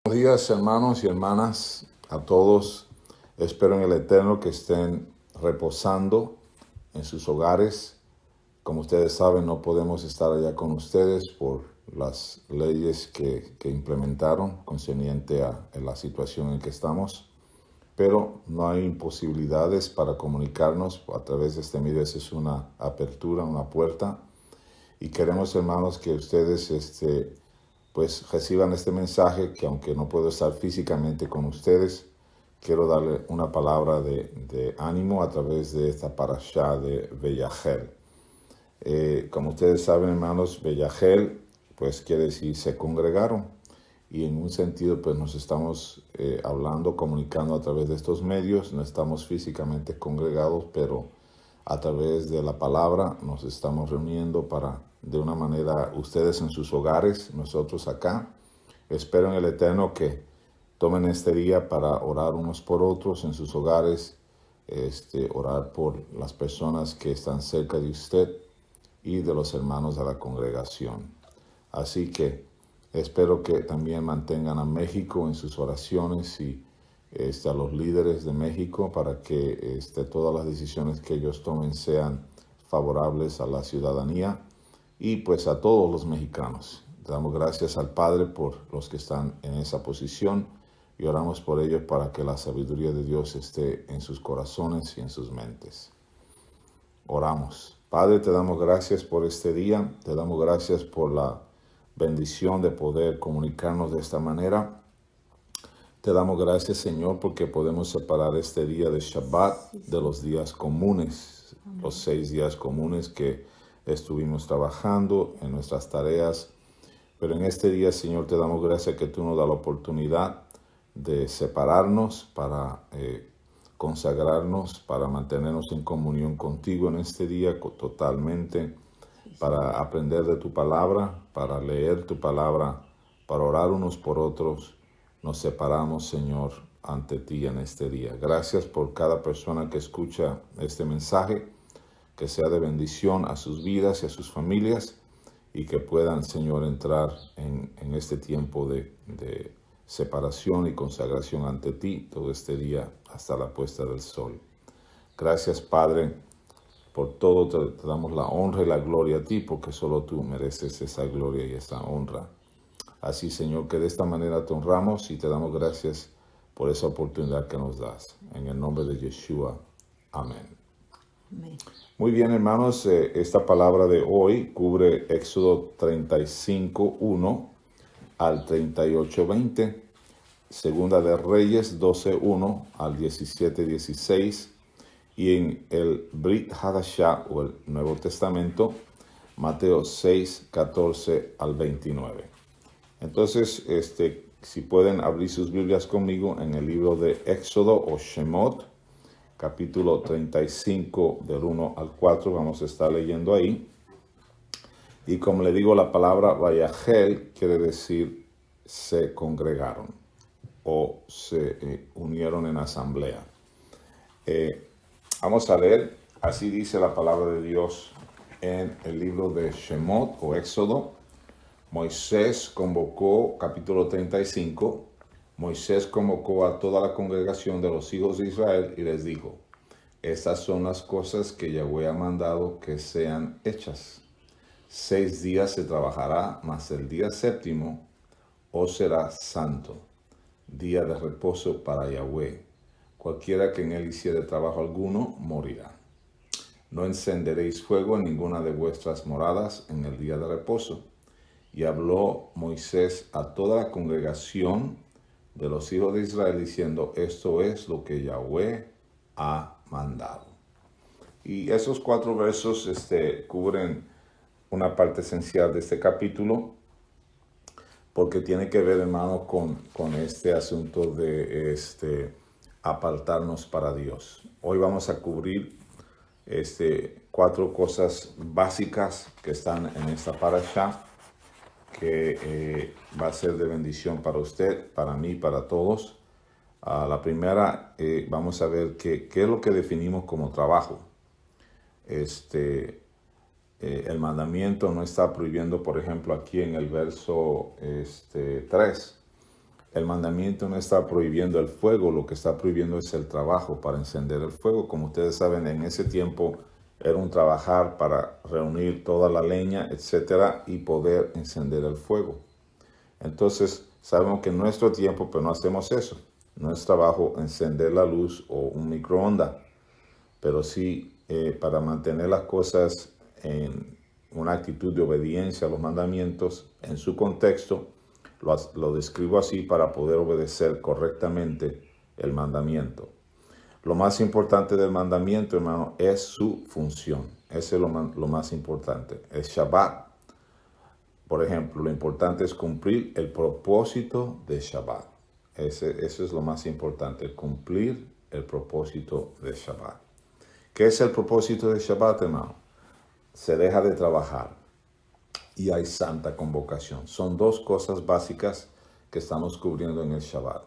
Buenos días, hermanos y hermanas, a todos. Espero en el Eterno que estén reposando en sus hogares. Como ustedes saben, no podemos estar allá con ustedes por las leyes que implementaron concerniente a la situación en que estamos. Pero no hay imposibilidades para comunicarnos a través de este medio. Esa es una apertura, una puerta. Y queremos, hermanos, que ustedes pues reciban este mensaje, que aunque no puedo estar físicamente con ustedes, quiero darle una palabra de ánimo a través de esta parashá de Vayahel. Como ustedes saben, hermanos, Vayahel pues quiere decir se congregaron, y en un sentido pues nos estamos hablando, comunicando a través de estos medios. No estamos físicamente congregados, pero a través de la palabra nos estamos reuniendo para, de una manera, ustedes en sus hogares, nosotros acá. Espero en el Eterno que tomen este día para orar unos por otros en sus hogares, orar por las personas que están cerca de usted y de los hermanos de la congregación. Así que espero que también mantengan a México en sus oraciones y a los líderes de México, para que todas las decisiones que ellos tomen sean favorables a la ciudadanía y pues a todos los mexicanos. Damos gracias al Padre por los que están en esa posición y oramos por ellos para que la sabiduría de Dios esté en sus corazones y en sus mentes. Oramos. Padre, te damos gracias por este día, te damos gracias por la bendición de poder comunicarnos de esta manera. Te damos gracias, Señor, porque podemos separar este día de Shabbat de los días comunes, los 6 días comunes que estuvimos trabajando en nuestras tareas. Pero en este día, Señor, te damos gracias que tú nos das la oportunidad de separarnos para consagrarnos, para mantenernos en comunión contigo en este día totalmente, para aprender de tu palabra, para leer tu palabra, para orar unos por otros. Nos separamos, Señor, ante ti en este día. Gracias por cada persona que escucha este mensaje, que sea de bendición a sus vidas y a sus familias, y que puedan, Señor, entrar en este tiempo de separación y consagración ante ti todo este día hasta la puesta del sol. Gracias, Padre, por todo. Te damos la honra y la gloria a ti, porque solo tú mereces esa gloria y esa honra. Así, Señor, que de esta manera te honramos y te damos gracias por esa oportunidad que nos das. En el nombre de Yeshua. Amén. Amén. Muy bien, hermanos, esta palabra de hoy cubre Éxodo 35:1 al 38:20, Segunda de Reyes 12:1 al 17:16, y en el Brit Hadashah, o el Nuevo Testamento, Mateo 6:14 al 29. Entonces, si pueden abrir sus Biblias conmigo en el libro de Éxodo o Shemot, capítulo 35, del 1 al 4, vamos a estar leyendo ahí. Y como le digo, la palabra Vayahel quiere decir se congregaron o se unieron en asamblea. Vamos a leer, así dice la palabra de Dios en el libro de Shemot o Éxodo. Moisés convocó, capítulo 35, Moisés convocó a toda la congregación de los hijos de Israel y les dijo: estas son las cosas que Yahweh ha mandado que sean hechas. 6 días se trabajará, mas el día séptimo os será santo, día de reposo para Yahweh. Cualquiera que en él hiciere trabajo alguno, morirá. No encenderéis fuego en ninguna de vuestras moradas en el día de reposo. Y habló Moisés a toda la congregación de los hijos de Israel diciendo: esto es lo que Yahweh ha mandado. Y esos 4 versos cubren una parte esencial de este capítulo, porque tiene que ver, hermano, con este asunto de apartarnos para Dios. Hoy vamos a cubrir 4 cosas básicas que están en esta parashá, que va a ser de bendición para usted, para mí, para todos. La primera, vamos a ver qué es lo que definimos como trabajo. El mandamiento no está prohibiendo, por ejemplo, aquí en el verso 3, El mandamiento no está prohibiendo el fuego, lo que está prohibiendo es el trabajo para encender el fuego. Como ustedes saben, en ese tiempo era un trabajar para reunir toda la leña, etcétera, y poder encender el fuego. Entonces, sabemos que en nuestro tiempo, pues no hacemos eso. No es trabajo encender la luz o un microondas, pero sí para mantener las cosas en una actitud de obediencia a los mandamientos en su contexto. Lo describo así para poder obedecer correctamente el mandamiento. Lo más importante del mandamiento, hermano, es su función. Ese es lo más importante. El Shabbat, por ejemplo, lo importante es cumplir el propósito de Shabbat. Eso es lo más importante, cumplir el propósito de Shabbat. ¿Qué es el propósito de Shabbat, hermano? Se deja de trabajar y hay santa convocación. Son dos cosas básicas que estamos cubriendo en el Shabbat.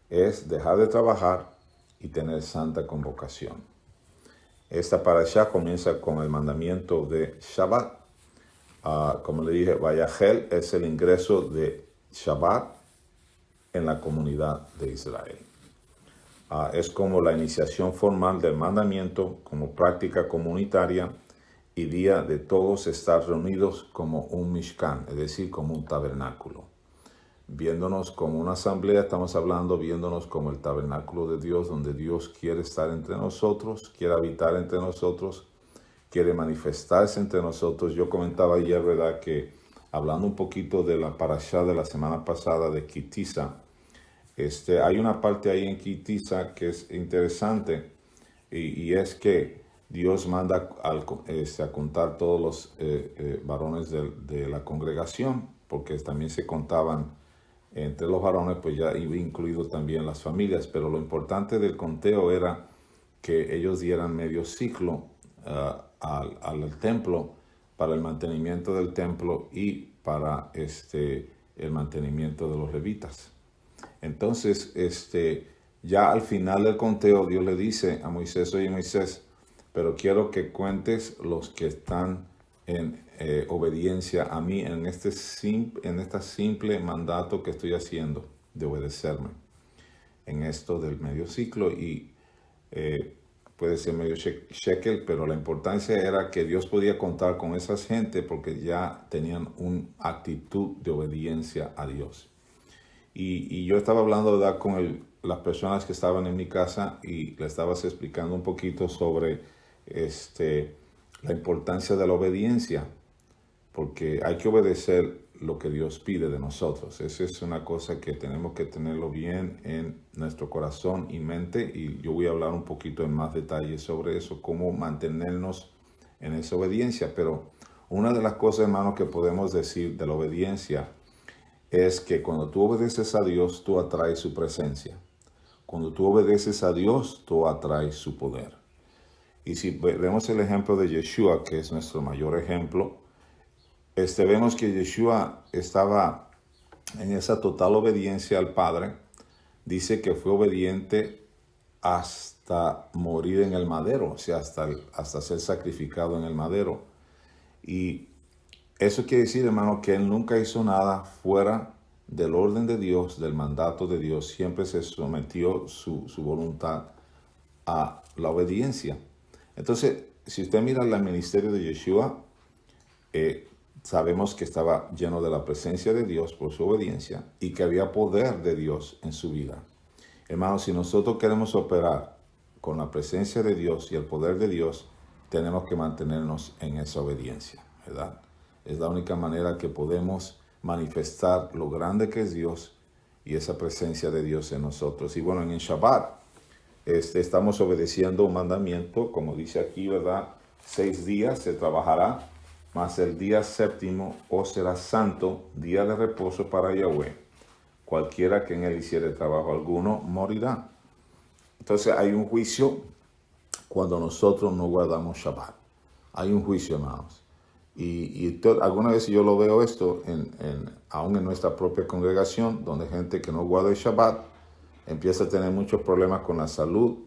Es dejar de trabajar y tener santa convocación. Esta parashá comienza con el mandamiento de Shabbat. Como le dije, Vayahel es el ingreso de Shabbat en la comunidad de Israel. Es como la iniciación formal del mandamiento, como práctica comunitaria y día de todos estar reunidos como un Mishkan, es decir, como un tabernáculo. Viéndonos como una asamblea, estamos hablando, viéndonos como el tabernáculo de Dios, donde Dios quiere estar entre nosotros, quiere habitar entre nosotros, quiere manifestarse entre nosotros. Yo comentaba ayer, ¿verdad?, que hablando un poquito de la parashá de la semana pasada de Ki Tisa, hay una parte ahí en Ki Tisa que es interesante y es que Dios manda a contar todos los varones de la congregación, porque también se contaban entre los varones, pues ya iba incluido también las familias, pero lo importante del conteo era que ellos dieran medio ciclo al templo para el mantenimiento del templo y para el mantenimiento de los levitas. Entonces, ya al final del conteo, Dios le dice a Moisés: oye Moisés, pero quiero que cuentes los que están en obediencia a mí en este simple mandato que estoy haciendo de obedecerme en esto del medio ciclo. Y puede ser medio shekel, pero la importancia era que Dios podía contar con esa gente porque ya tenían una actitud de obediencia a Dios. Y yo estaba hablando, ¿verdad?, con las personas que estaban en mi casa y le estabas explicando un poquito sobre la importancia de la obediencia, porque hay que obedecer lo que Dios pide de nosotros. Esa es una cosa que tenemos que tenerlo bien en nuestro corazón y mente, y yo voy a hablar un poquito en más detalle sobre eso, cómo mantenernos en esa obediencia. Pero una de las cosas, hermanos, que podemos decir de la obediencia es que cuando tú obedeces a Dios, tú atraes su presencia. Cuando tú obedeces a Dios, tú atraes su poder. Y si vemos el ejemplo de Yeshua, que es nuestro mayor ejemplo, vemos que Yeshua estaba en esa total obediencia al Padre. Dice que fue obediente hasta morir en el madero, o sea, hasta ser sacrificado en el madero. Y eso quiere decir, hermano, que él nunca hizo nada fuera del orden de Dios, del mandato de Dios. Siempre se sometió su voluntad a la obediencia. Entonces, si usted mira el ministerio de Yeshua, sabemos que estaba lleno de la presencia de Dios por su obediencia y que había poder de Dios en su vida. Hermanos, si nosotros queremos operar con la presencia de Dios y el poder de Dios, tenemos que mantenernos en esa obediencia, ¿verdad? Es la única manera que podemos manifestar lo grande que es Dios y esa presencia de Dios en nosotros. Y bueno, en el Shabbat estamos obedeciendo un mandamiento, como dice aquí, ¿verdad? 6 días se trabajará, mas el día séptimo os será santo, día de reposo para Yahweh. Cualquiera que en él hiciere trabajo alguno morirá. Entonces hay un juicio cuando nosotros no guardamos Shabbat. Hay un juicio, hermanos. Y alguna vez yo lo veo esto, aún en nuestra propia congregación, donde gente que no guarda el Shabbat empieza a tener muchos problemas con la salud,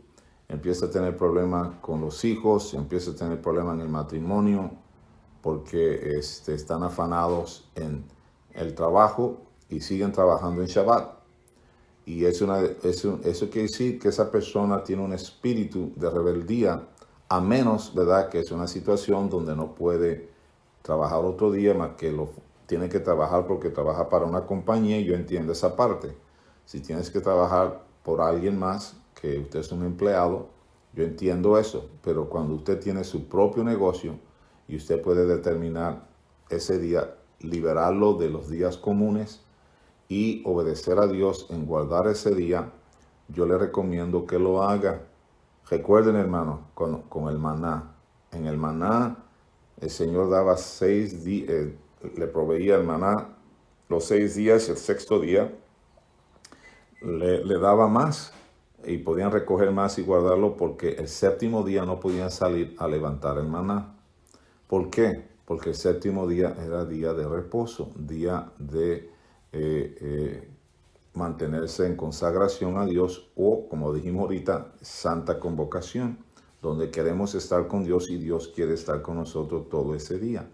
empieza a tener problemas con los hijos, empieza a tener problemas en el matrimonio, porque están afanados en el trabajo y siguen trabajando en Shabbat. Y eso quiere decir que esa persona tiene un espíritu de rebeldía, a menos, ¿verdad?, que es una situación donde no puede trabajar otro día más que lo tiene que trabajar porque trabaja para una compañía, y yo entiendo esa parte. Si tienes que trabajar por alguien más, que usted es un empleado, yo entiendo eso, pero cuando usted tiene su propio negocio y usted puede determinar ese día, liberarlo de los días comunes y obedecer a Dios en guardar ese día, yo le recomiendo que lo haga. Recuerden, hermano, con el maná. En el maná, el Señor daba 6 días, le proveía el maná los 6 días, el sexto día le daba más y podían recoger más y guardarlo, porque el séptimo día no podían salir a levantar el maná. ¿Por qué? Porque el séptimo día era día de reposo, día de mantenerse en consagración a Dios, o, como dijimos ahorita, santa convocación, donde queremos estar con Dios y Dios quiere estar con nosotros todo ese día.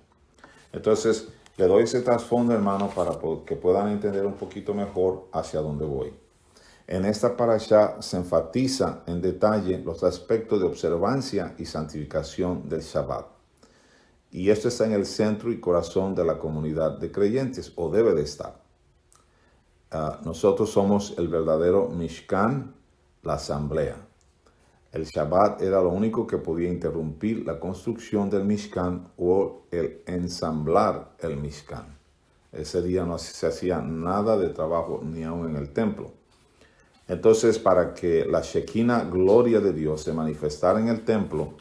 Entonces, le doy ese trasfondo, hermano, para que puedan entender un poquito mejor hacia dónde voy. En esta parashá se enfatiza en detalle los aspectos de observancia y santificación del Shabbat. Y esto está en el centro y corazón de la comunidad de creyentes, o debe de estar. Nosotros somos el verdadero Mishkan, la asamblea. El Shabbat era lo único que podía interrumpir la construcción del Mishkan o el ensamblar el Mishkan. Ese día no se hacía nada de trabajo, ni aún en el templo. Entonces, para que la Shekinah, gloria de Dios, se manifestara en el templo,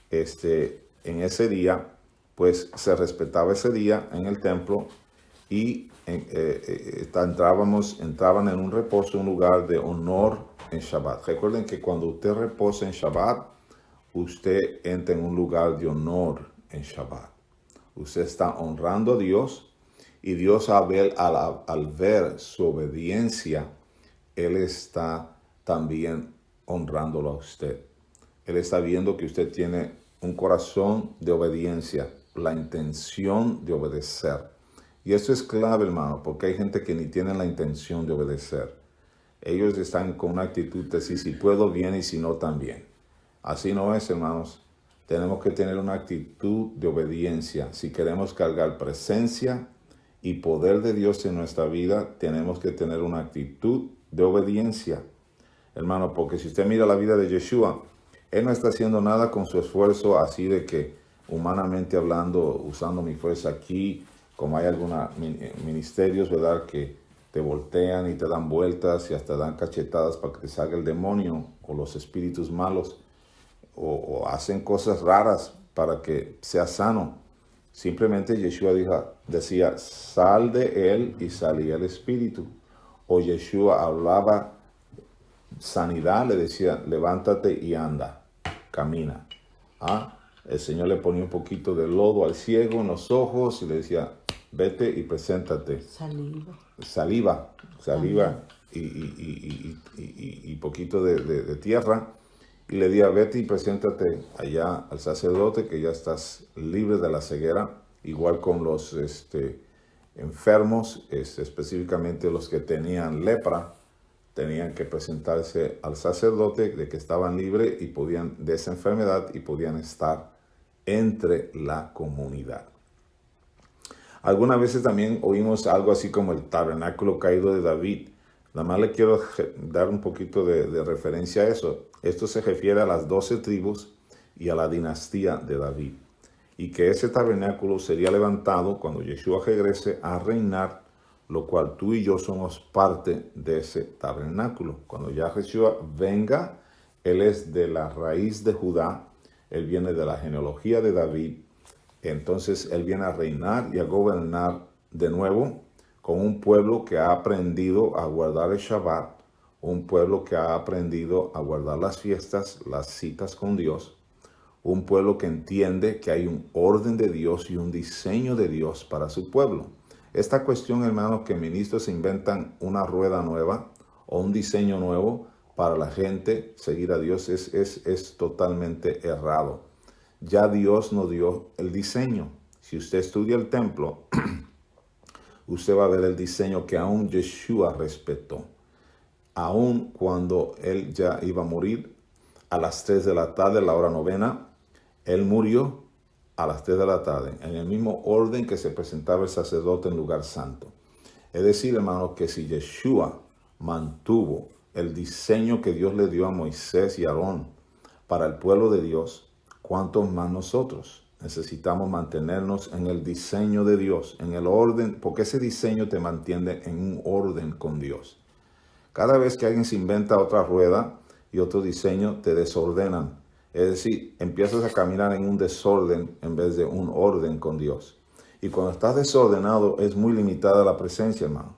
en ese día, pues se respetaba ese día en el templo, y entraban en un reposo, un lugar de honor en Shabbat. Recuerden que cuando usted reposa en Shabbat, usted entra en un lugar de honor en Shabbat. Usted está honrando a Dios, y Dios al ver su obediencia, Él está también honrándolo a usted. Él está viendo que usted tiene un corazón de obediencia, la intención de obedecer. Y eso es clave, hermano, porque hay gente que ni tiene la intención de obedecer. Ellos están con una actitud de decir, si puedo bien y si no también. Así no es, hermanos. Tenemos que tener una actitud de obediencia. Si queremos cargar presencia y poder de Dios en nuestra vida, tenemos que tener una actitud de obediencia, hermano, porque si usted mira la vida de Yeshua, Él no está haciendo nada con su esfuerzo, así de que, humanamente hablando, usando mi fuerza aquí, como hay algunos ministerios, ¿verdad?, que te voltean y te dan vueltas y hasta dan cachetadas para que te salga el demonio o los espíritus malos, o hacen cosas raras para que seas sano. Simplemente Yeshua decía, sal de él, y salía el espíritu. O Yeshua hablaba sanidad, le decía, levántate y anda, camina. El Señor le ponía un poquito de lodo al ciego en los ojos y le decía, vete y preséntate. Saliva y poquito de tierra. Y le decía, vete y preséntate allá al sacerdote, que ya estás libre de la ceguera. Igual con los enfermos, específicamente los que tenían lepra, tenían que presentarse al sacerdote de que estaban libres y podían de esa enfermedad y podían estar entre la comunidad. Algunas veces también oímos algo así como el tabernáculo caído de David. Nada más le quiero dar un poquito de referencia a eso. Esto se refiere a las 12 tribus y a la dinastía de David. Y que ese tabernáculo sería levantado cuando Yeshua regrese a reinar, lo cual tú y yo somos parte de ese tabernáculo. Cuando ya Yeshua venga, Él es de la raíz de Judá, Él viene de la genealogía de David. Entonces Él viene a reinar y a gobernar de nuevo con un pueblo que ha aprendido a guardar el Shabbat, un pueblo que ha aprendido a guardar las fiestas, las citas con Dios, un pueblo que entiende que hay un orden de Dios y un diseño de Dios para su pueblo. Esta cuestión, hermanos, que ministros se inventan una rueda nueva o un diseño nuevo para la gente seguir a Dios es totalmente errado. Ya Dios nos dio el diseño. Si usted estudia el templo, usted va a ver el diseño que aún Yeshua respetó. aun cuando él ya iba a morir a las 3 de la tarde, la hora novena, él murió a las 3 de la tarde, en el mismo orden que se presentaba el sacerdote en lugar santo. Es decir, hermanos, que si Yeshua mantuvo el diseño que Dios le dio a Moisés y Aarón para el pueblo de Dios, ¿cuántos más nosotros? Necesitamos mantenernos en el diseño de Dios, en el orden, porque ese diseño te mantiene en un orden con Dios. Cada vez que alguien se inventa otra rueda y otro diseño, te desordenan. Es decir, empiezas a caminar en un desorden en vez de un orden con Dios. Y cuando estás desordenado, es muy limitada la presencia, hermano.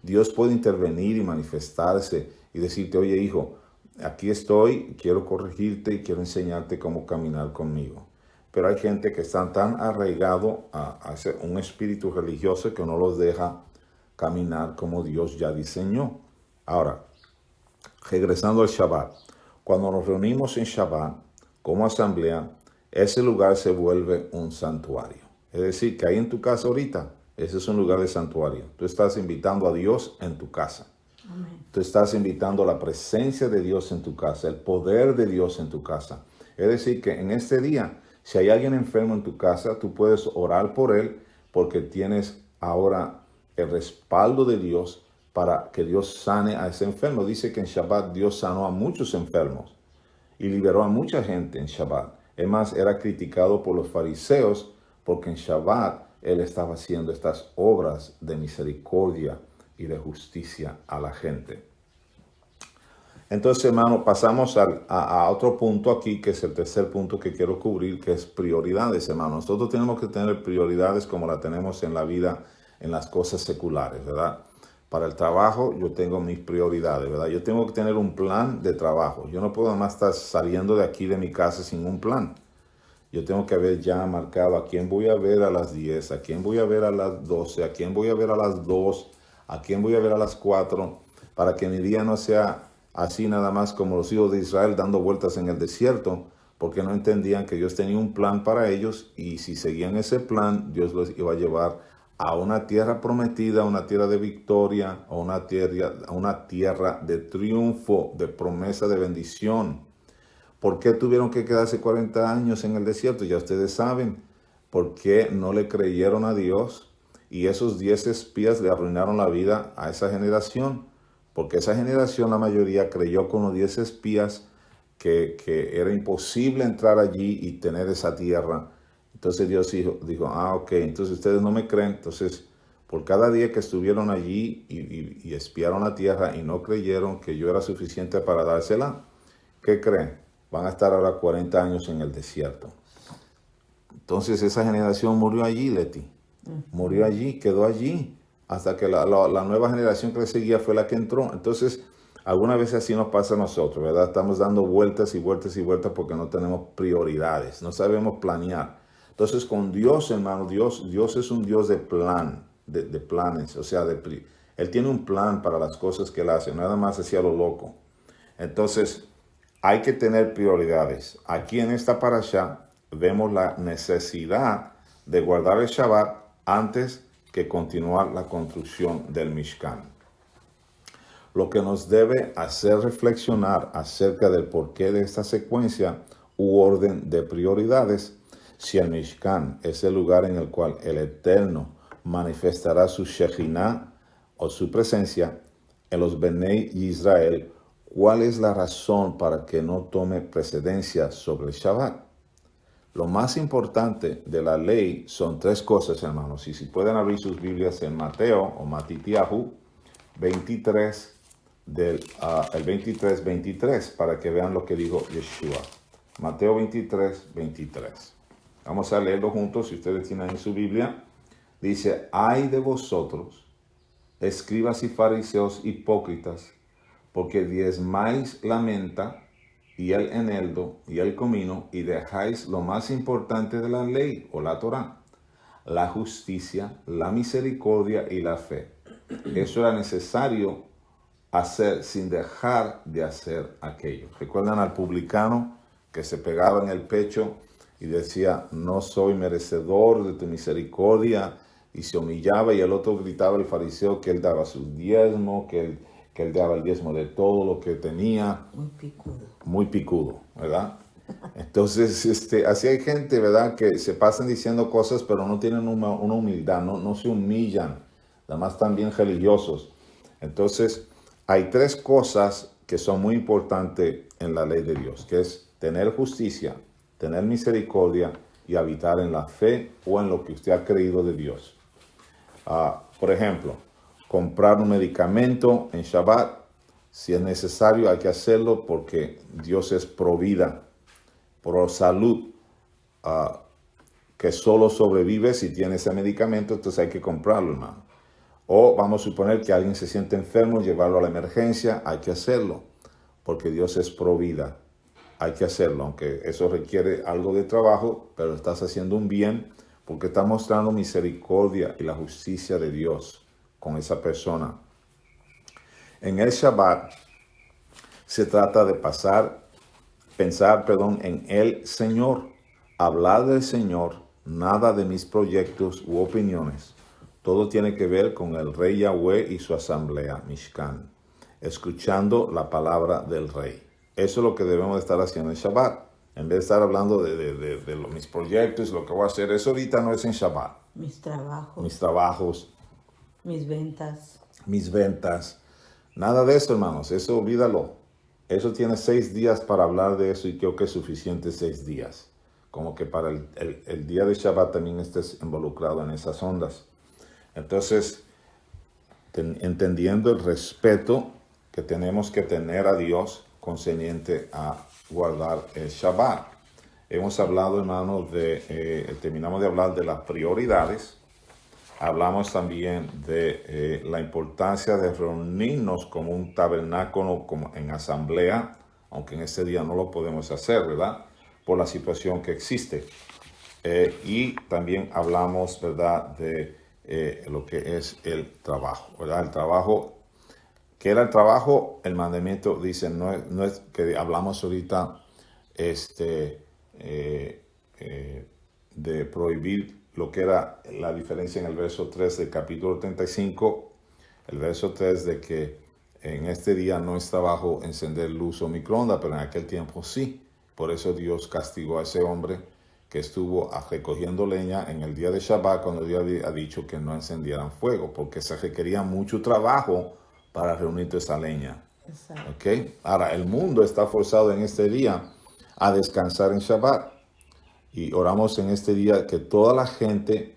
Dios puede intervenir y manifestarse y decirte, oye, hijo, aquí estoy, quiero corregirte y quiero enseñarte cómo caminar conmigo. Pero hay gente que está tan arraigado a un espíritu religioso que no los deja caminar como Dios ya diseñó. Ahora, regresando al Shabbat, cuando nos reunimos en Shabbat como asamblea, ese lugar se vuelve un santuario. Es decir, que ahí en tu casa ahorita, ese es un lugar de santuario. Tú estás invitando a Dios en tu casa. Amén. Tú estás invitando la presencia de Dios en tu casa, el poder de Dios en tu casa. Es decir, que en este día, si hay alguien enfermo en tu casa, tú puedes orar por él porque tienes ahora el respaldo de Dios para que Dios sane a ese enfermo. Dice que en Shabbat Dios sanó a muchos enfermos y liberó a mucha gente en Shabbat. Es más, era criticado por los fariseos porque en Shabbat él estaba haciendo estas obras de misericordia y de justicia a la gente. Entonces, hermano, pasamos a otro punto aquí, que es el tercer punto que quiero cubrir, que es prioridades, hermano. Nosotros tenemos que tener prioridades como la tenemos en la vida, en las cosas seculares, ¿verdad? Para el trabajo yo tengo mis prioridades, ¿verdad? Yo tengo que tener un plan de trabajo. Yo no puedo nada más estar saliendo de aquí de mi casa sin un plan. Yo tengo que haber ya marcado a quién voy a ver a las 10, a quién voy a ver a las 12, a quién voy a ver a las 2, a quién voy a ver a las 4, para que mi día no sea así nada más como los hijos de Israel dando vueltas en el desierto, porque no entendían que Dios tenía un plan para ellos y si seguían ese plan, Dios los iba a llevar a una tierra prometida, a una tierra de victoria, a una tierra de triunfo, de promesa de bendición. ¿Por qué tuvieron que quedarse 40 años en el desierto? Ya ustedes saben. ¿Por qué no le creyeron a Dios? Y esos 10 espías le arruinaron la vida a esa generación. Porque esa generación, la mayoría, creyó con los 10 espías que era imposible entrar allí y tener esa tierra. Entonces Dios dijo, ok, entonces ustedes no me creen. Entonces, por cada día que estuvieron allí y espiaron la tierra y no creyeron que yo era suficiente para dársela, ¿qué creen? Van a estar ahora 40 años en el desierto. Entonces esa generación murió allí, Leti. Murió allí, quedó allí. Hasta que la nueva generación que le seguía fue la que entró. Entonces, algunas veces así nos pasa a nosotros, ¿verdad? Estamos dando vueltas y vueltas y vueltas porque no tenemos prioridades, no sabemos planear. Entonces, con Dios, hermano, Dios es un Dios de plan, de planes. O sea, Él tiene un plan para las cosas que Él hace, nada más hacia lo loco. Entonces, hay que tener prioridades. Aquí en esta parashá vemos la necesidad de guardar el Shabbat antes que continuar la construcción del Mishkan. Lo que nos debe hacer reflexionar acerca del porqué de esta secuencia u orden de prioridades, si el Mishkan es el lugar en el cual el Eterno manifestará su Shekhinah o su presencia en los Benei Israel, ¿cuál es la razón para que no tome precedencia sobre el Shabbat? Lo más importante de la ley son 3 cosas, hermanos. Y si pueden abrir sus Biblias en Mateo o Matitiahu 23, el 23 para que vean lo que dijo Yeshua. Mateo 23. Vamos a leerlo juntos, si ustedes tienen en su Biblia. Dice, ay de vosotros, escribas y fariseos hipócritas, porque diezmáis la menta y el eneldo y el comino, y dejáis lo más importante de la ley o la Torá, la justicia, la misericordia y la fe. Eso era necesario hacer sin dejar de hacer aquello. ¿Recuerdan al publicano que se pegaba en el pecho y decía, no soy merecedor de tu misericordia? Y se humillaba, y el otro gritaba, el fariseo, que él daba sus diezmos, que que él daba el diezmo de todo lo que tenía. Muy picudo. Muy picudo, ¿verdad? Entonces, así hay gente, ¿verdad? Que se pasan diciendo cosas, pero no tienen una humildad, no se humillan, además están bien religiosos. Entonces, hay tres cosas que son muy importantes en la ley de Dios, que es tener justicia, tener misericordia y habitar en la fe o en lo que usted ha creído de Dios. Por ejemplo, comprar un medicamento en Shabbat, si es necesario hay que hacerlo porque Dios es pro vida, pro salud, que solo sobrevive si tiene ese medicamento, entonces hay que comprarlo, hermano. O vamos a suponer que alguien se siente enfermo, llevarlo a la emergencia, hay que hacerlo, porque Dios es pro vida. Hay que hacerlo, aunque eso requiere algo de trabajo, pero estás haciendo un bien porque estás mostrando misericordia y la justicia de Dios con esa persona. En el Shabbat se trata de pensar en el Señor, hablar del Señor, nada de mis proyectos u opiniones. Todo tiene que ver con el Rey Yahweh y su asamblea, Mishkan, escuchando la palabra del Rey. Eso es lo que debemos de estar haciendo en Shabbat. En vez de estar hablando de mis proyectos, lo que voy a hacer, eso ahorita no es en Shabbat. Mis trabajos. Mis ventas. Mis ventas. Nada de eso, hermanos. Eso olvídalo. Eso tiene 6 días para hablar de eso y creo que es suficiente 6 días. Como que para el día de Shabbat también estés involucrado en esas ondas. Entonces, entendiendo el respeto que tenemos que tener a Dios concerniente a guardar el Shabbat. Hemos hablado, hermanos, terminamos de hablar de las prioridades. Hablamos también de la importancia de reunirnos como un tabernáculo, como en asamblea, aunque en este día no lo podemos hacer, ¿verdad? Por la situación que existe. Y también hablamos, ¿verdad?, de lo que es el trabajo, ¿verdad? El trabajo. ¿Qué era el trabajo? El mandamiento dice, no es que hablamos ahorita de prohibir lo que era la diferencia en el verso 3 del capítulo 35, el verso 3 de que en este día no es trabajo encender luz o microondas, pero en aquel tiempo sí. Por eso Dios castigó a ese hombre que estuvo recogiendo leña en el día de Shabbat cuando Dios había dicho que no encendieran fuego, porque se requería mucho trabajo para reunir toda esa leña. Exacto. ¿Okay? Ahora, el mundo está forzado en este día a descansar en Shabbat. Y oramos en este día que toda la gente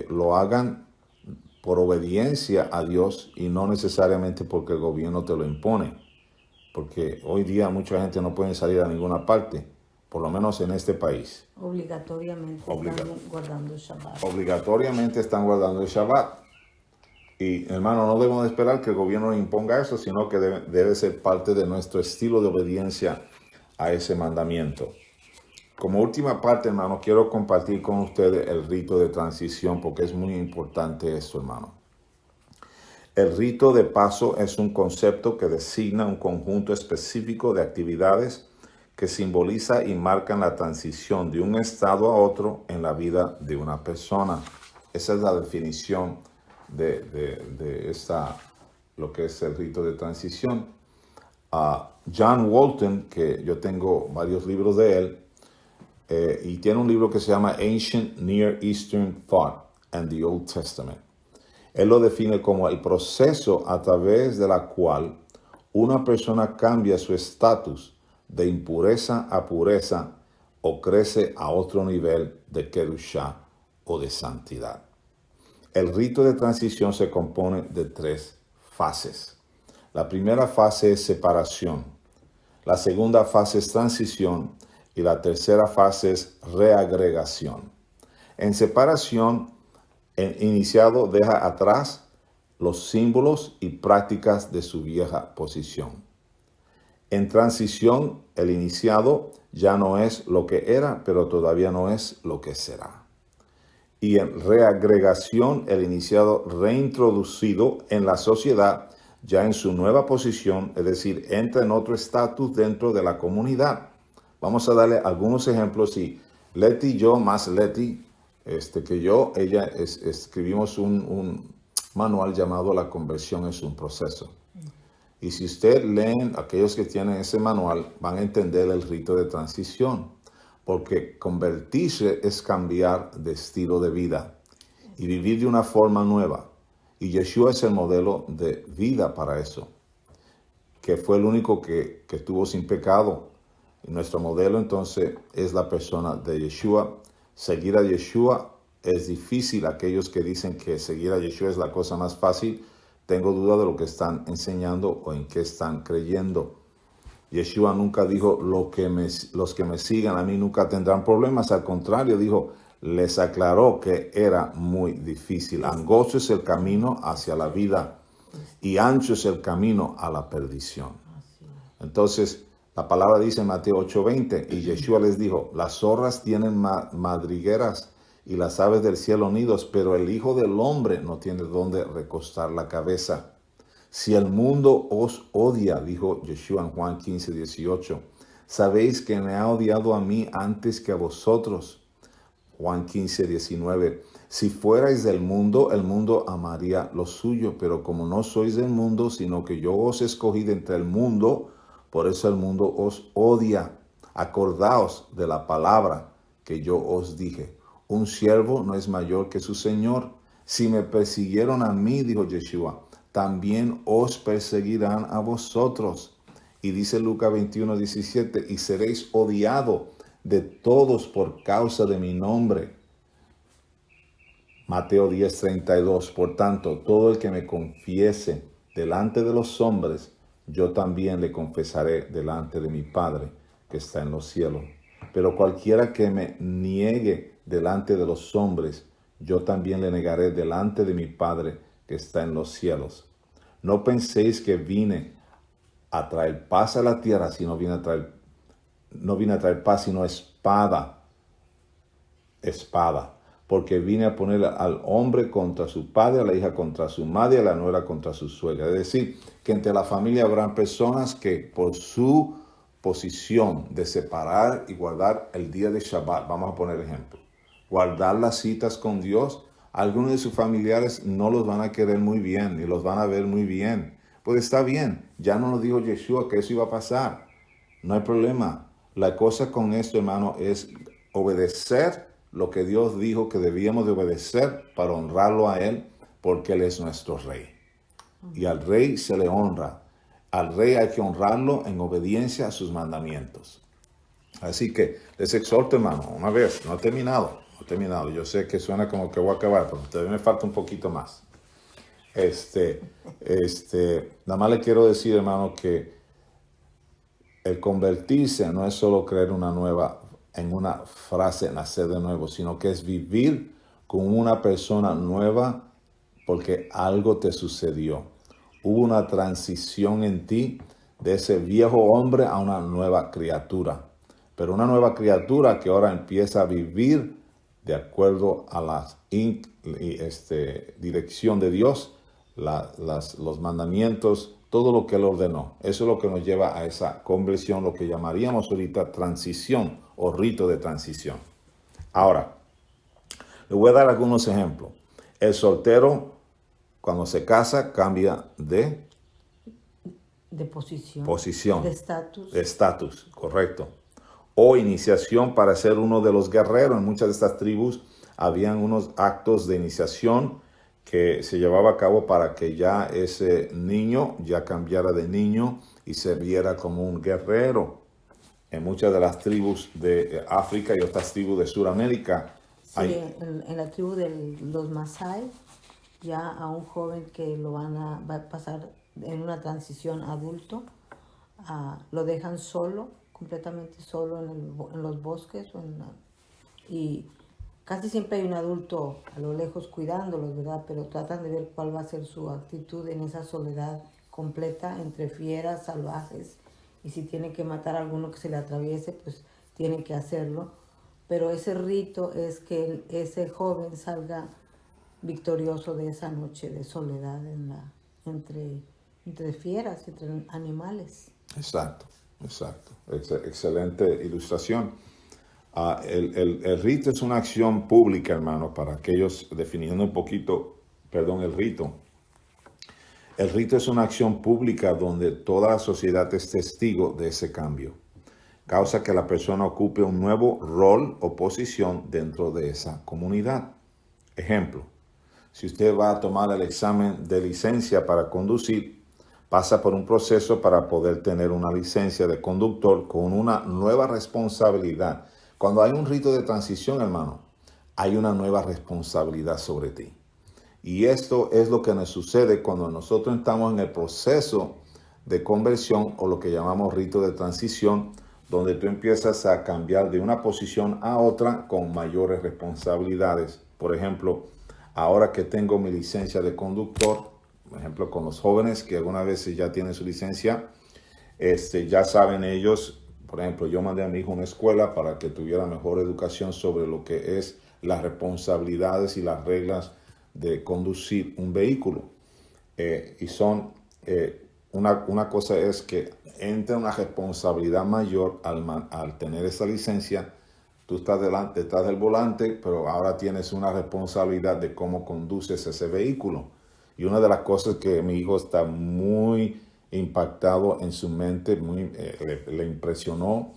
lo hagan por obediencia a Dios y no necesariamente porque el gobierno te lo impone. Porque hoy día mucha gente no puede salir a ninguna parte, por lo menos en este país. Obligatoriamente están guardando el Shabbat. Obligatoriamente están guardando el Shabbat. Y hermano, no debemos esperar que el gobierno imponga eso, sino que debe ser parte de nuestro estilo de obediencia a ese mandamiento. Como última parte, hermano, quiero compartir con ustedes el rito de transición, porque es muy importante esto, hermano. El rito de paso es un concepto que designa un conjunto específico de actividades que simboliza y marcan la transición de un estado a otro en la vida de una persona. Esa es la definición de lo que es el rito de transición. John Walton, que yo tengo varios libros de él, y tiene un libro que se llama Ancient Near Eastern Thought and the Old Testament. Él lo define como el proceso a través de la cual una persona cambia su estatus de impureza a pureza o crece a otro nivel de kedushá o de santidad. El rito de transición se compone de 3 fases. La primera fase es separación, la segunda fase es transición y la tercera fase es reagregación. En separación, el iniciado deja atrás los símbolos y prácticas de su vieja posición. En transición, el iniciado ya no es lo que era, pero todavía no es lo que será. Y en reagregación, el iniciado reintroducido en la sociedad ya en su nueva posición, es decir, entra en otro estatus dentro de la comunidad. Vamos a darle algunos ejemplos. Y Leti y yo, más Leti que yo, ella escribimos un manual llamado La conversión es un proceso. Y si usted leen, aquellos que tienen ese manual van a entender el rito de transición, porque convertirse es cambiar de estilo de vida y vivir de una forma nueva. Y Yeshua es el modelo de vida para eso, que fue el único que estuvo sin pecado. Y nuestro modelo entonces es la persona de Yeshua. Seguir a Yeshua es difícil. Aquellos que dicen que seguir a Yeshua es la cosa más fácil, tengo duda de lo que están enseñando o en qué están creyendo. Yeshua nunca dijo, los que me sigan a mí nunca tendrán problemas. Al contrario, dijo, les aclaró que era muy difícil. Angosto es el camino hacia la vida y ancho es el camino a la perdición. Entonces, la palabra dice en Mateo 8:20, y Yeshua les dijo, las zorras tienen madrigueras y las aves del cielo nidos, pero el Hijo del Hombre no tiene dónde recostar la cabeza. Si el mundo os odia, dijo Yeshua en Juan 15:18, sabéis que me ha odiado a mí antes que a vosotros. Juan 15:19, si fuerais del mundo, el mundo amaría lo suyo, pero como no sois del mundo, sino que yo os escogí de entre el mundo, por eso el mundo os odia. Acordaos de la palabra que yo os dije. Un siervo no es mayor que su Señor. Si me persiguieron a mí, dijo Yeshua, también os perseguirán a vosotros. Y dice Lucas 21:17, y seréis odiados de todos por causa de mi nombre. Mateo 10:32, por tanto, todo el que me confiese delante de los hombres, yo también le confesaré delante de mi Padre que está en los cielos. Pero cualquiera que me niegue delante de los hombres, yo también le negaré delante de mi Padre que está en los cielos. No penséis que vine a traer paz a la tierra, sino vine a traer paz, sino espada. Porque vine a poner al hombre contra su padre, a la hija contra su madre, a la nuera contra su suegra. Es decir, que entre la familia habrán personas que por su posición de separar y guardar el día de Shabbat, vamos a poner ejemplo, guardar las citas con Dios, algunos de sus familiares no los van a querer muy bien, ni los van a ver muy bien. Pues está bien, ya no nos dijo Yeshua que eso iba a pasar, no hay problema. La cosa con esto, hermano, es obedecer lo que Dios dijo que debíamos de obedecer para honrarlo a Él, porque Él es nuestro Rey. Y al Rey se le honra. Al Rey hay que honrarlo en obediencia a sus mandamientos. Así que les exhorto, hermano, una vez, no he terminado. Yo sé que suena como que voy a acabar, pero todavía me falta un poquito más. Nada más le quiero decir, hermano, que el convertirse no es solo creer en una frase, nacer de nuevo, sino que es vivir con una persona nueva porque algo te sucedió. Hubo una transición en ti de ese viejo hombre a una nueva criatura. Pero una nueva criatura que ahora empieza a vivir de acuerdo a la dirección de Dios, los mandamientos, todo lo que Él ordenó. Eso es lo que nos lleva a esa conversión, lo que llamaríamos ahorita transición o rito de transición. Ahora, le voy a dar algunos ejemplos. El soltero, cuando se casa, cambia de posición. De estatus, correcto. O iniciación para ser uno de los guerreros. En muchas de estas tribus habían unos actos de iniciación que se llevaba a cabo para que ya ese niño ya cambiara de niño y se viera como un guerrero. En muchas de las tribus de África y otras tribus de Sudamérica. Sí, en la tribu de los Masái, ya a un joven que va a pasar en una transición adulto, lo dejan solo, completamente solo en los bosques. Y casi siempre hay un adulto a lo lejos cuidándolos, ¿verdad? Pero tratan de ver cuál va a ser su actitud en esa soledad completa entre fieras, salvajes. Y si tienen que matar a alguno que se le atraviese, pues tienen que hacerlo. Pero ese rito es que ese joven salga victorioso de esa noche de soledad entre fieras, entre animales. Exacto. Excelente ilustración. El rito es una acción pública, hermano, para aquellos, definiendo un poquito, el rito. El rito es una acción pública donde toda la sociedad es testigo de ese cambio. Causa que la persona ocupe un nuevo rol o posición dentro de esa comunidad. Ejemplo, si usted va a tomar el examen de licencia para conducir, pasa por un proceso para poder tener una licencia de conductor con una nueva responsabilidad. Cuando hay un rito de transición, hermano, hay una nueva responsabilidad sobre ti. Y esto es lo que nos sucede cuando nosotros estamos en el proceso de conversión o lo que llamamos rito de transición, donde tú empiezas a cambiar de una posición a otra con mayores responsabilidades. Por ejemplo, ahora que tengo mi licencia de conductor, por ejemplo, con los jóvenes que algunas veces ya tienen su licencia, ya saben ellos, por ejemplo, yo mandé a mi hijo a una escuela para que tuviera mejor educación sobre lo que es las responsabilidades y las reglas de conducir un vehículo. Una cosa es que entra una responsabilidad mayor al tener esa licencia. Tú estás detrás del volante, pero ahora tienes una responsabilidad de cómo conduces ese vehículo. Y una de las cosas que mi hijo está muy impactado en su mente, le impresionó,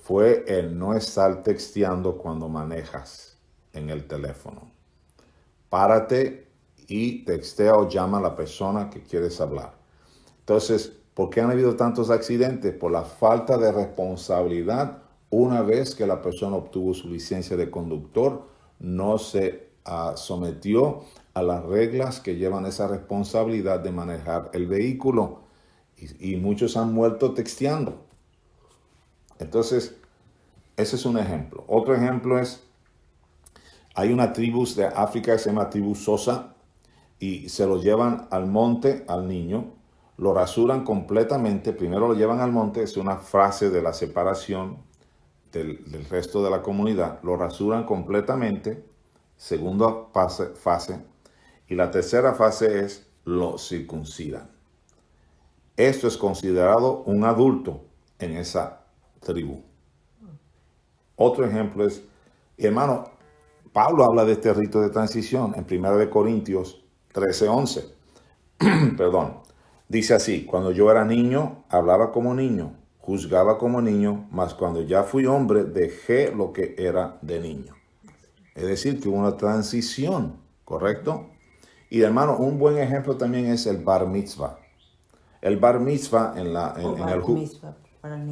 fue el no estar texteando cuando manejas en el teléfono. Párate y textea o llama a la persona que quieres hablar. Entonces, ¿por qué han habido tantos accidentes? Por la falta de responsabilidad. Una vez que la persona obtuvo su licencia de conductor, no se sometió a las reglas que llevan esa responsabilidad de manejar el vehículo. Y muchos han muerto texteando. Entonces, ese es un ejemplo. Otro ejemplo es, hay una tribu de África que se llama tribu Sosa y se lo llevan al monte al niño, lo rasuran completamente, primero lo llevan al monte, es una frase de la separación del resto de la comunidad, lo rasuran completamente, segunda fase, y la tercera fase es lo circuncidan. Esto es considerado un adulto en esa tribu. Otro ejemplo es, hermano, Pablo habla de este rito de transición en 1 Corintios 13:11. Perdón. Dice así, cuando yo era niño, hablaba como niño, juzgaba como niño, mas cuando ya fui hombre, dejé lo que era de niño. Es decir, que hubo una transición, ¿correcto? Y hermano, un buen ejemplo también es el bar mitzvah. El bar mitzvah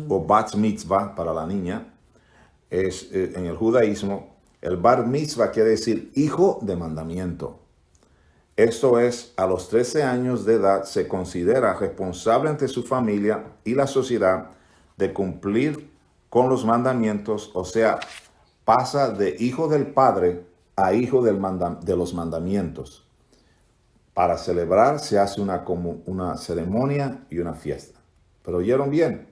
o bat mitzvah para la niña, es en el judaísmo, el bar mitzvah quiere decir hijo de mandamiento. Esto es, a los 13 años de edad se considera responsable ante su familia y la sociedad de cumplir con los mandamientos, o sea, pasa de hijo del padre a hijo de los mandamientos. Para celebrar se hace una ceremonia y una fiesta. Pero oyeron bien,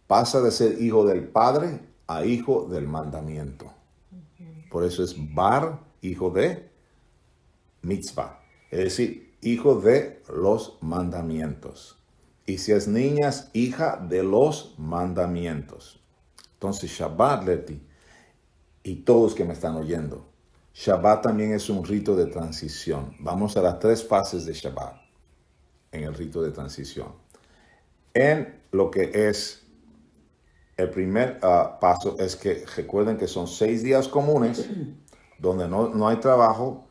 pasa de ser hijo del padre a hijo del mandamiento. Por eso es bar, hijo de mitzvah. Es decir, hijo de los mandamientos. Y si es niña, es hija de los mandamientos. Entonces, Shabbat, Leti, y todos que me están oyendo, Shabbat también es un rito de transición. Vamos a las 3 fases de Shabbat en el rito de transición. En lo que es el primer paso es que recuerden que son 6 días comunes donde no hay trabajo,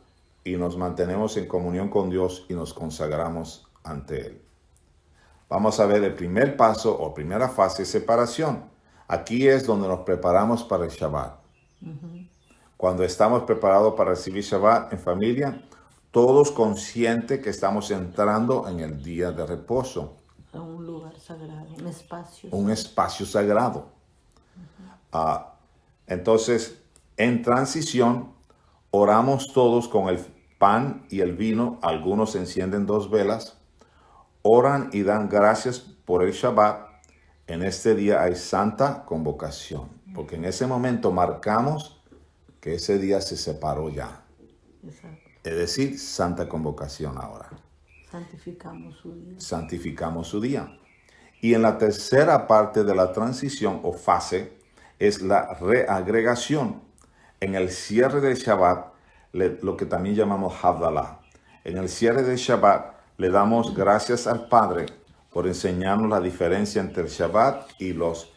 y nos mantenemos en comunión con Dios y nos consagramos ante Él. Vamos a ver el primer paso o primera fase, separación. Aquí es donde nos preparamos para el Shabbat. Cuando estamos preparados para recibir Shabbat en familia, todos conscientes que estamos entrando en el día de reposo. A un lugar sagrado, un espacio. Un espacio sagrado. Entonces, en transición, oramos todos con el pan y el vino, algunos encienden 2 velas, oran y dan gracias por el Shabbat. En este día hay santa convocación, porque en ese momento marcamos que ese día se separó ya. Exacto. Es decir, santa convocación ahora. Santificamos su día. Santificamos su día. Y en la tercera parte de la transición o fase es la reagregación. En el cierre del Shabbat, lo que también llamamos Havdalah. En el cierre del Shabbat, le damos gracias al Padre por enseñarnos la diferencia entre el Shabbat y los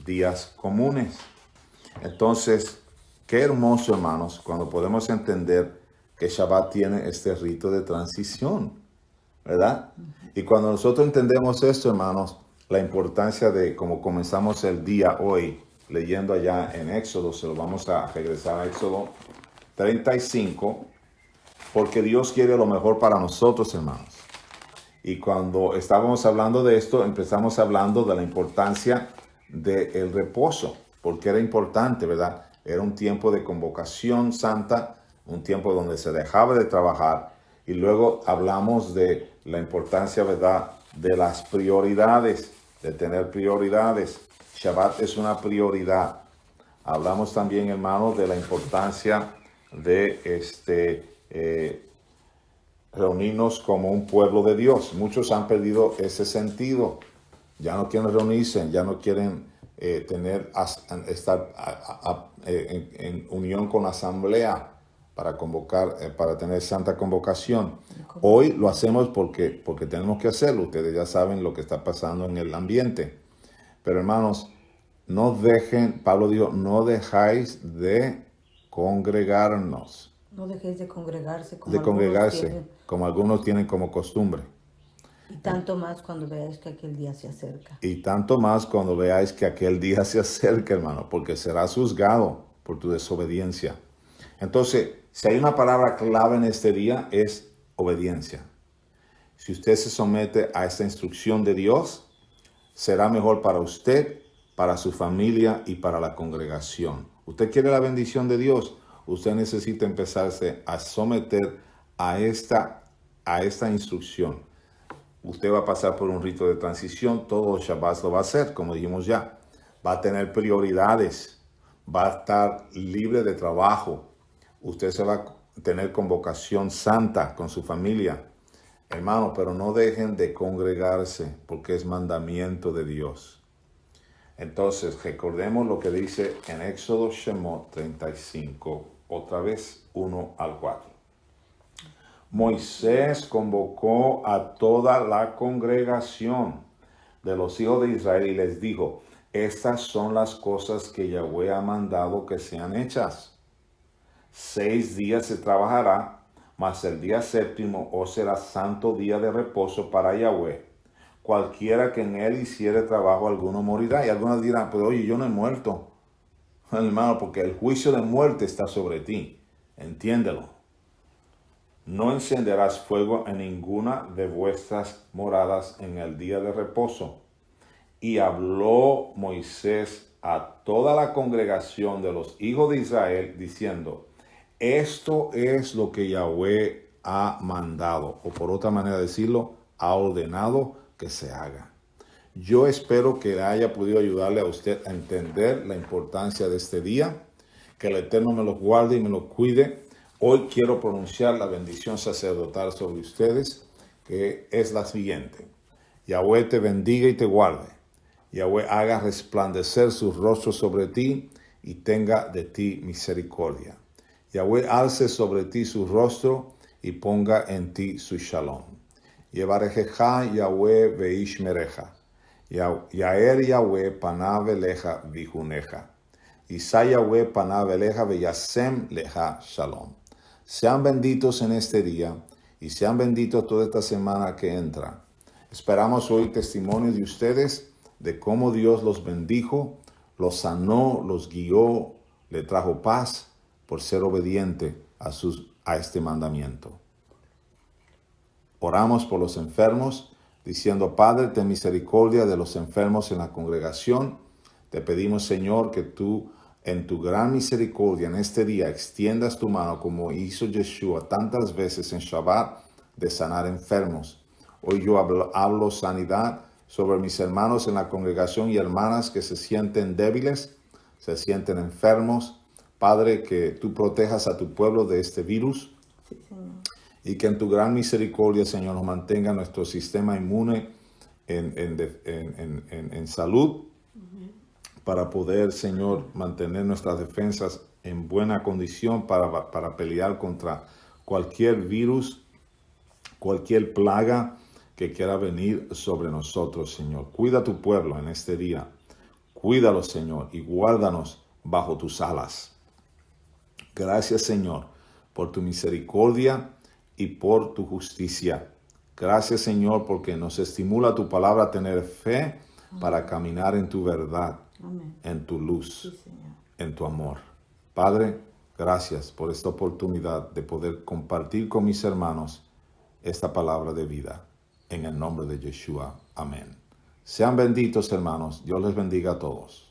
días comunes. Entonces, qué hermoso, hermanos, cuando podemos entender que Shabbat tiene este rito de transición, ¿verdad? Y cuando nosotros entendemos esto, hermanos, la importancia de cómo comenzamos el día hoy, leyendo allá en Éxodo, se lo vamos a regresar a Éxodo 35, porque Dios quiere lo mejor para nosotros, hermanos. Y cuando estábamos hablando de esto, empezamos hablando de la importancia del reposo, porque era importante, ¿verdad? Era un tiempo de convocación santa, un tiempo donde se dejaba de trabajar, y luego hablamos de la importancia, ¿verdad?, de las prioridades, de tener prioridades. Shabbat es una prioridad. Hablamos también, hermanos, de la importancia de reunirnos como un pueblo de Dios. Muchos han perdido ese sentido. Ya no quieren reunirse, ya no quieren estar en unión con la asamblea para convocar, para tener santa convocación. Hoy lo hacemos porque tenemos que hacerlo. Ustedes ya saben lo que está pasando en el ambiente. Pero hermanos, no dejen, Pablo dijo, no dejáis de congregarnos. No dejéis de congregarse como algunos tienen como costumbre. Y tanto más cuando veáis que aquel día se acerca. Y tanto más cuando veáis que aquel día se acerca, hermano, porque serás juzgado por tu desobediencia. Entonces, si hay una palabra clave en este día, es obediencia. Si usted se somete a esta instrucción de Dios, será mejor para usted, para su familia y para la congregación. Usted quiere la bendición de Dios, usted necesita empezarse a someter a esta instrucción. Usted va a pasar por un rito de transición, todo Shabbat lo va a hacer, como dijimos ya. Va a tener prioridades, va a estar libre de trabajo. Usted se va a tener convocación santa con su familia. Hermano, pero no dejen de congregarse porque es mandamiento de Dios. Entonces, recordemos lo que dice en Éxodo Shemot 35, otra vez 1 al 4. Moisés convocó a toda la congregación de los hijos de Israel y les dijo, estas son las cosas que Yahweh ha mandado que sean hechas. 6 días se trabajará, mas el día séptimo os será santo día de reposo para Yahweh. Cualquiera que en él hiciere trabajo alguno morirá. Y algunos dirán, pues oye, yo no he muerto. Hermano, porque el juicio de muerte está sobre ti. Entiéndelo. No encenderás fuego en ninguna de vuestras moradas en el día de reposo. Y habló Moisés a toda la congregación de los hijos de Israel, diciendo, esto es lo que Yahweh ha mandado, o por otra manera de decirlo, ha ordenado que se haga. Yo espero que haya podido ayudarle a usted a entender la importancia de este día, que el Eterno me lo guarde y me lo cuide. Hoy quiero pronunciar la bendición sacerdotal sobre ustedes, que es la siguiente. Yahweh te bendiga y te guarde. Yahweh haga resplandecer su rostro sobre ti y tenga de ti misericordia. Yahweh alce sobre ti su rostro y ponga en ti su shalom. Yevarejeja Yahweh veishmereja. Yaer Yahweh panav eleja vijuneja. Yisa Yahweh panav eleja veyasem leja shalom. Sean benditos en este día y sean benditos toda esta semana que entra. Esperamos hoy testimonios de ustedes de cómo Dios los bendijo, los sanó, los guió, le trajo paz por ser obediente a este mandamiento. Oramos por los enfermos, diciendo, Padre, ten misericordia de los enfermos en la congregación. Te pedimos, Señor, que tú, en tu gran misericordia, en este día, extiendas tu mano, como hizo Yeshua tantas veces en Shabbat, de sanar enfermos. Hoy yo hablo sanidad sobre mis hermanos en la congregación y hermanas que se sienten débiles, se sienten enfermos. Padre, que tú protejas a tu pueblo de este virus. Sí, Señor. Y que en tu gran misericordia, Señor, nos mantenga nuestro sistema inmune en salud, para poder, Señor, mantener nuestras defensas en buena condición para pelear contra cualquier virus cualquier plaga que quiera venir sobre nosotros, Señor. Cuida a tu pueblo en este día. Cuídalo, Señor, y guárdanos bajo tus alas. Gracias, Señor, por tu misericordia y por tu justicia. Gracias, Señor, porque nos estimula tu palabra a tener fe para caminar en tu verdad, Amén. en tu luz, Sí, Señor. en tu amor. Padre, gracias por esta oportunidad de poder compartir con mis hermanos esta palabra de vida. En el nombre de Yeshua. Amén. Sean benditos, hermanos. Dios les bendiga a todos.